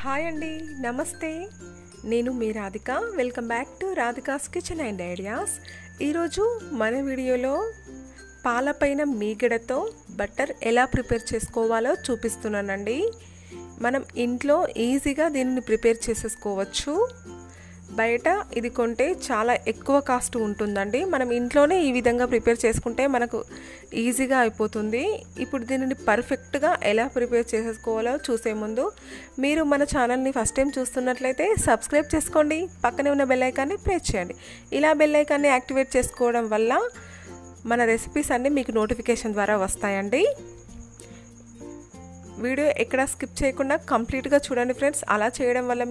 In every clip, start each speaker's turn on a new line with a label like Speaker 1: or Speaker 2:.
Speaker 1: Hi అండి, నమస్తే. నేను మీ Radhika. Welcome back to Radhika's kitchen and ideas. ఈరోజు మన వీడియోలో పాలపైన మీగడతో బటర్ ఎలా ప్రిపేర్ చేసుకోవాలో చూపిస్తున్నానండి. మనం ఇంట్లో ఈజీగా దీనిని ప్రిపేర్ చేసేసుకోవచ్చు. బయట ఇది కొంటే చాలా ఎక్కువ కాస్ట్ ఉంటుందండి. మనం ఇంట్లోనే ఈ విధంగా ప్రిపేర్ చేసుకుంటే మనకు ఈజీగా అయిపోతుంది. ఇప్పుడు దీనిని పర్ఫెక్ట్గా ఎలా ప్రిపేర్ చేసేసుకోవాలో చూసే ముందు మీరు మన ఛానల్ని ఫస్ట్ టైం చూస్తున్నట్లయితే సబ్స్క్రైబ్ చేసుకోండి. పక్కనే ఉన్న బెల్ ఐకాన్ని ప్రెస్ చేయండి. ఇలా బెల్ ఐకాన్ని యాక్టివేట్ చేసుకోవడం వల్ల మన రెసిపీస్ అన్నీ మీకు నోటిఫికేషన్ ద్వారా వస్తాయండి. వీడియో ఎక్కడ స్కిప్ చేయకుండా కంప్లీట్గా చూడండి ఫ్రెండ్స్. అలా చేయడం వల్ల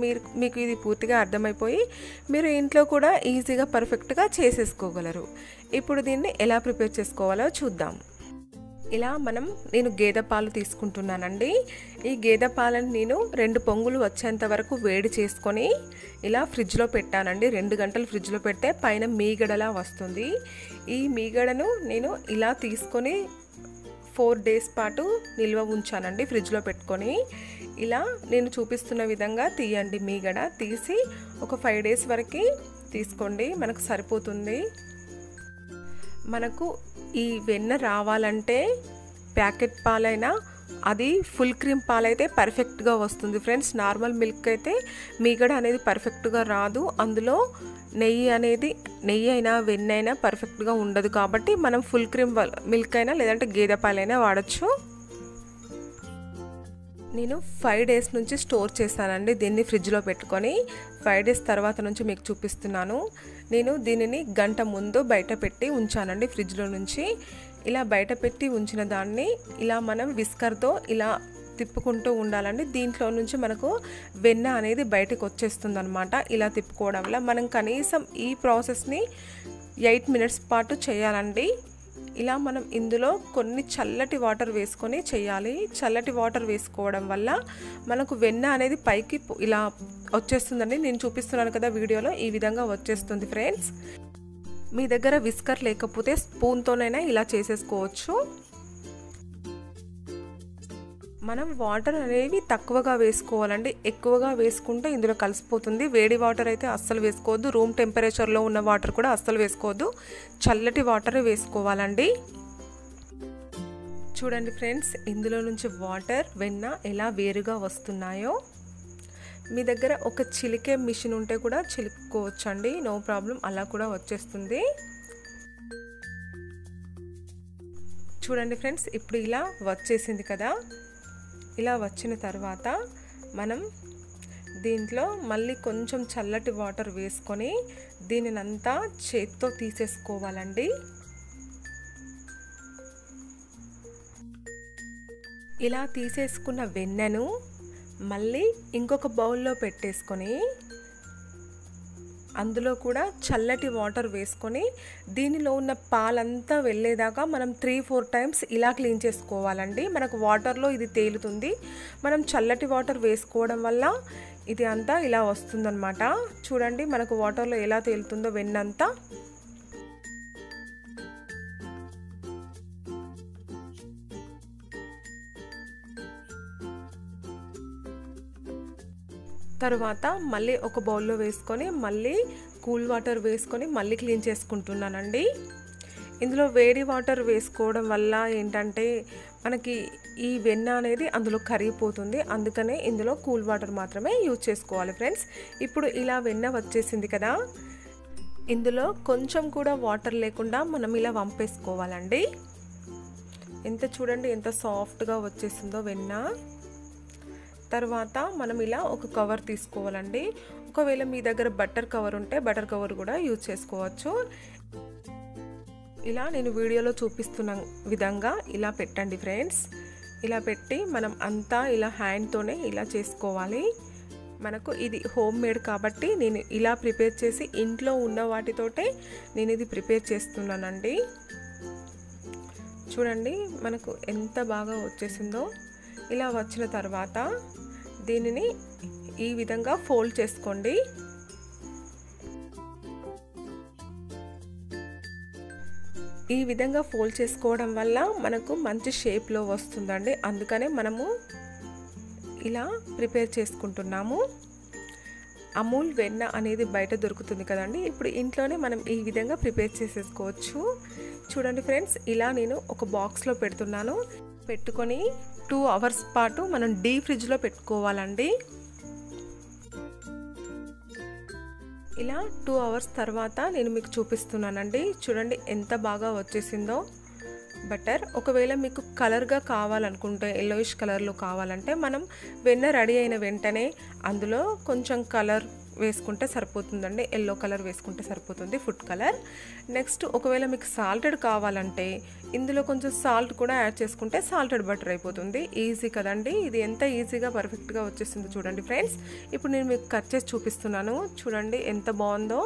Speaker 1: మీకు ఇది పూర్తిగా అర్థమైపోయి మీరు ఇంట్లో కూడా ఈజీగా పర్ఫెక్ట్గా చేసేసుకోగలరు. ఇప్పుడు దీన్ని ఎలా ప్రిపేర్ చేసుకోవాలో చూద్దాం. ఇలా నేను గేదె పాలు తీసుకుంటున్నానండి. ఈ గేదె పాలను నేను 2 పొంగులు వచ్చేంత వరకు వేడి చేసుకొని ఇలా ఫ్రిడ్జ్లో పెట్టానండి. 2 గంటలు ఫ్రిడ్జ్లో పెడితే పైన మీగడలా వస్తుంది. ఈ మీగడను నేను ఇలా తీసుకొని 4 డేస్ పాటు నిల్వ ఉంచానండి ఫ్రిడ్జ్లో పెట్టుకొని. ఇలా నేను చూపిస్తున్న విధంగా తీయండి. మీగడ తీసి ఒక 5 డేస్ వరకు తీసుకోండి, మనకు సరిపోతుంది. మనకు ఈ వెన్న రావాలంటే ప్యాకెట్ పాలైనా అది ఫుల్ క్రీమ్ పాలైతే పర్ఫెక్ట్గా వస్తుంది ఫ్రెండ్స్. నార్మల్ మిల్క్ అయితే మీగడ అనేది పర్ఫెక్ట్గా రాదు. అందులో నెయ్యి అయినా వెన్న అయినా పర్ఫెక్ట్గా ఉండదు. కాబట్టి మనం ఫుల్ క్రీమ్ మిల్క్ అయినా లేదంటే గేదె పాలైనా వాడచ్చు. నేను 5 డేస్ నుంచి స్టోర్ చేశానండి దీన్ని ఫ్రిడ్జ్లో పెట్టుకొని. 5 డేస్ తర్వాత నుంచి మీకు చూపిస్తున్నాను. నేను దీనిని గంట ముందు బయట పెట్టి ఉంచానండి ఫ్రిడ్జ్లో నుంచి. ఇలా బయట పెట్టి ఉంచిన దాన్ని ఇలా మనం విస్కర్తో ఇలా తిప్పుకుంటూ ఉండాలండి. దీంట్లో నుంచి మనకు వెన్న అనేది బయటకు వచ్చేస్తుంది అనమాట. ఇలా తిప్పుకోవడం వల్ల మనం కనీసం ఈ ప్రాసెస్ని 8 మినిట్స్ పాటు చేయాలండి. ఇలా మనం ఇందులో కొన్ని చల్లటి వాటర్ వేసుకొని చేయాలి. చల్లటి వాటర్ వేసుకోవడం వల్ల మనకు వెన్న అనేది పైకి ఇలా వచ్చేస్తుందండి. నేను చూపిస్తున్నాను కదా వీడియోలో, ఈ విధంగా వచ్చేస్తుంది ఫ్రెండ్స్. మీ దగ్గర విస్కర్ లేకపోతే స్పూన్తోనైనా ఇలా చేసేసుకోవచ్చు. మనం వాటర్ అనేవి తక్కువగా వేసుకోవాలండి. ఎక్కువగా వేసుకుంటే ఇందులో కలిసిపోతుంది. వేడి వాటర్ అయితే అస్సలు వేసుకోవద్దు. రూమ్ టెంపరేచర్లో ఉన్న వాటర్ కూడా అస్సలు వేసుకోవద్దు. చల్లటి వాటర్ వేసుకోవాలండి. చూడండి ఫ్రెండ్స్, ఇందులో నుంచి వాటర్ వెన్న ఎలా వేరుగా వస్తున్నాయో. మీ దగ్గర ఒక చిలికే మిషన్ ఉంటే కూడా చిలుక్కోవచ్చండి, నో ప్రాబ్లం, అలా కూడా వచ్చేస్తుంది. చూడండి ఫ్రెండ్స్, ఇప్పుడు ఇలా వచ్చేసింది కదా. ఇలా వచ్చిన తర్వాత మనం దీంట్లో మళ్ళీ కొంచెం చల్లటి వాటర్ వేసుకొని దీనినంతా చేత్తో తీసేసుకోవాలండి. ఇలా తీసేసుకున్న వెన్నను మళ్ళీ ఇంకొక బౌల్లో పెట్టేసుకొని అందులో కూడా చల్లటి వాటర్ వేసుకొని దీనిలో ఉన్న పాలంతా వెళ్ళేదాకా మనం 3-4 టైమ్స్ ఇలా క్లీన్ చేసుకోవాలండి. మనకు వాటర్లో ఇది తేలుతుంది. మనం చల్లటి వాటర్ వేసుకోవడం వల్ల ఇది అంతా ఇలా వస్తుందన్నమాట. చూడండి మనకు వాటర్లో ఎలా తేలుతుందో వెన్నంతా. తర్వాత మళ్ళీ ఒక బౌల్లో వేసుకొని మళ్ళీ కూల్ వాటర్ వేసుకొని మళ్ళీ క్లీన్ చేసుకుంటున్నానండి. ఇందులో వేడి వాటర్ వేసుకోవడం వల్ల ఏంటంటే మనకి ఈ వెన్న అనేది అందులో కరిగిపోతుంది. అందుకనే ఇందులో కూల్ వాటర్ మాత్రమే యూజ్ చేసుకోవాలి ఫ్రెండ్స్. ఇప్పుడు ఇలా వెన్న వచ్చేసింది కదా, ఇందులో కొంచెం కూడా వాటర్ లేకుండా మనం ఇలా వంపేసుకోవాలండి. చూడండి ఎంత సాఫ్ట్గా వచ్చేసిందో వెన్న. తర్వాత మనం ఇలా ఒక కవర్ తీసుకోవాలండి. ఒకవేళ మీ దగ్గర బటర్ కవర్ ఉంటే బటర్ కవర్ కూడా యూజ్ చేసుకోవచ్చు. ఇలా నేను వీడియోలో చూపిస్తున్న విధంగా ఇలా పెట్టండి ఫ్రెండ్స్. ఇలా పెట్టి మనం అంతా ఇలా హ్యాండ్తోనే ఇలా చేసుకోవాలి. మనకు ఇది హోమ్ మేడ్ కాబట్టి నేను ఇలా ప్రిపేర్ చేసి ఇంట్లో ఉన్న వాటితోటే నేను ఇది ప్రిపేర్ చేస్తున్నానండి. చూడండి మనకు ఎంత బాగా వచ్చేసిందో. ఇలా వచ్చిన తర్వాత దీనిని ఈ విధంగా ఫోల్డ్ చేసుకోండి. ఈ విధంగా ఫోల్డ్ చేసుకోవడం వల్ల మనకు మంచి షేప్లో వస్తుందండి. అందుకనే మనము ఇలా ప్రిపేర్ చేసుకుంటున్నాము. అమూల్ వెన్న అనేది బయట దొరుకుతుంది కదండి, ఇప్పుడు ఇంట్లోనే మనం ఈ విధంగా ప్రిపేర్ చేసేసుకోవచ్చు. చూడండి ఫ్రెండ్స్, ఇలా నేను ఒక బాక్స్లో పెడుతున్నాను. పెట్టుకొని 2 అవర్స్ పాటు మనం డీప్ ఫ్రిడ్జ్లో పెట్టుకోవాలండి. ఇలా 2 అవర్స్ తర్వాత నేను మీకు చూపిస్తున్నానండి. చూడండి ఎంత బాగా వచ్చేసిందో బటర్. ఒకవేళ మీకు కలర్గా కావాలనుకుంటే, ఎల్లోయిష్ కలర్లో కావాలంటే మనం వెన్న రెడీ అయిన వెంటనే అందులో కొంచెం కలర్ వేసుకుంటే సరిపోతుందండి. ఎల్లో కలర్ వేసుకుంటే సరిపోతుంది, ఫుడ్ కలర్. నెక్స్ట్ ఒకవేళ మీకు సాల్టెడ్ కావాలంటే ఇందులో కొంచెం సాల్ట్ కూడా యాడ్ చేసుకుంటే సాల్టెడ్ బటర్ అయిపోతుంది. ఈజీ కదండి, ఇది ఎంత ఈజీగా పర్ఫెక్ట్గా వచ్చేసిందో చూడండి ఫ్రెండ్స్. ఇప్పుడు నేను మీకు కట్ చేసి చూపిస్తున్నాను, చూడండి ఎంత బాగుందో.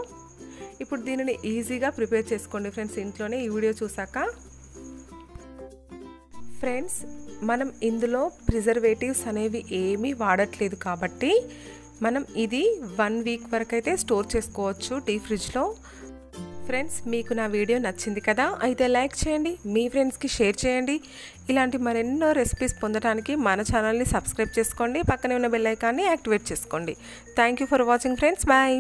Speaker 1: ఇప్పుడు దీనిని ఈజీగా ప్రిపేర్ చేసుకోండి ఫ్రెండ్స్ ఇంట్లోనే ఈ వీడియో చూసాక. ఫ్రెండ్స్, మనం ఇందులో ప్రిజర్వేటివ్స్ అనేవి ఏమీ వాడట్లేదు కాబట్టి మనం ఇది 1 వీక్ వరకు అయితే స్టోర్ చేసుకోవచ్చు డీప్ ఫ్రిడ్జ్లో. ఫ్రెండ్స్, మీకు నా వీడియో నచ్చింది కదా, అయితే లైక్ చేయండి, మీ ఫ్రెండ్స్కి షేర్ చేయండి. ఇలాంటి మరెన్నో రెసిపీస్ పొందడానికి మన ఛానల్ని సబ్స్క్రైబ్ చేసుకోండి, పక్కనే ఉన్న బెల్ ఐకాన్ని యాక్టివేట్ చేసుకోండి. Thank you for watching friends, bye.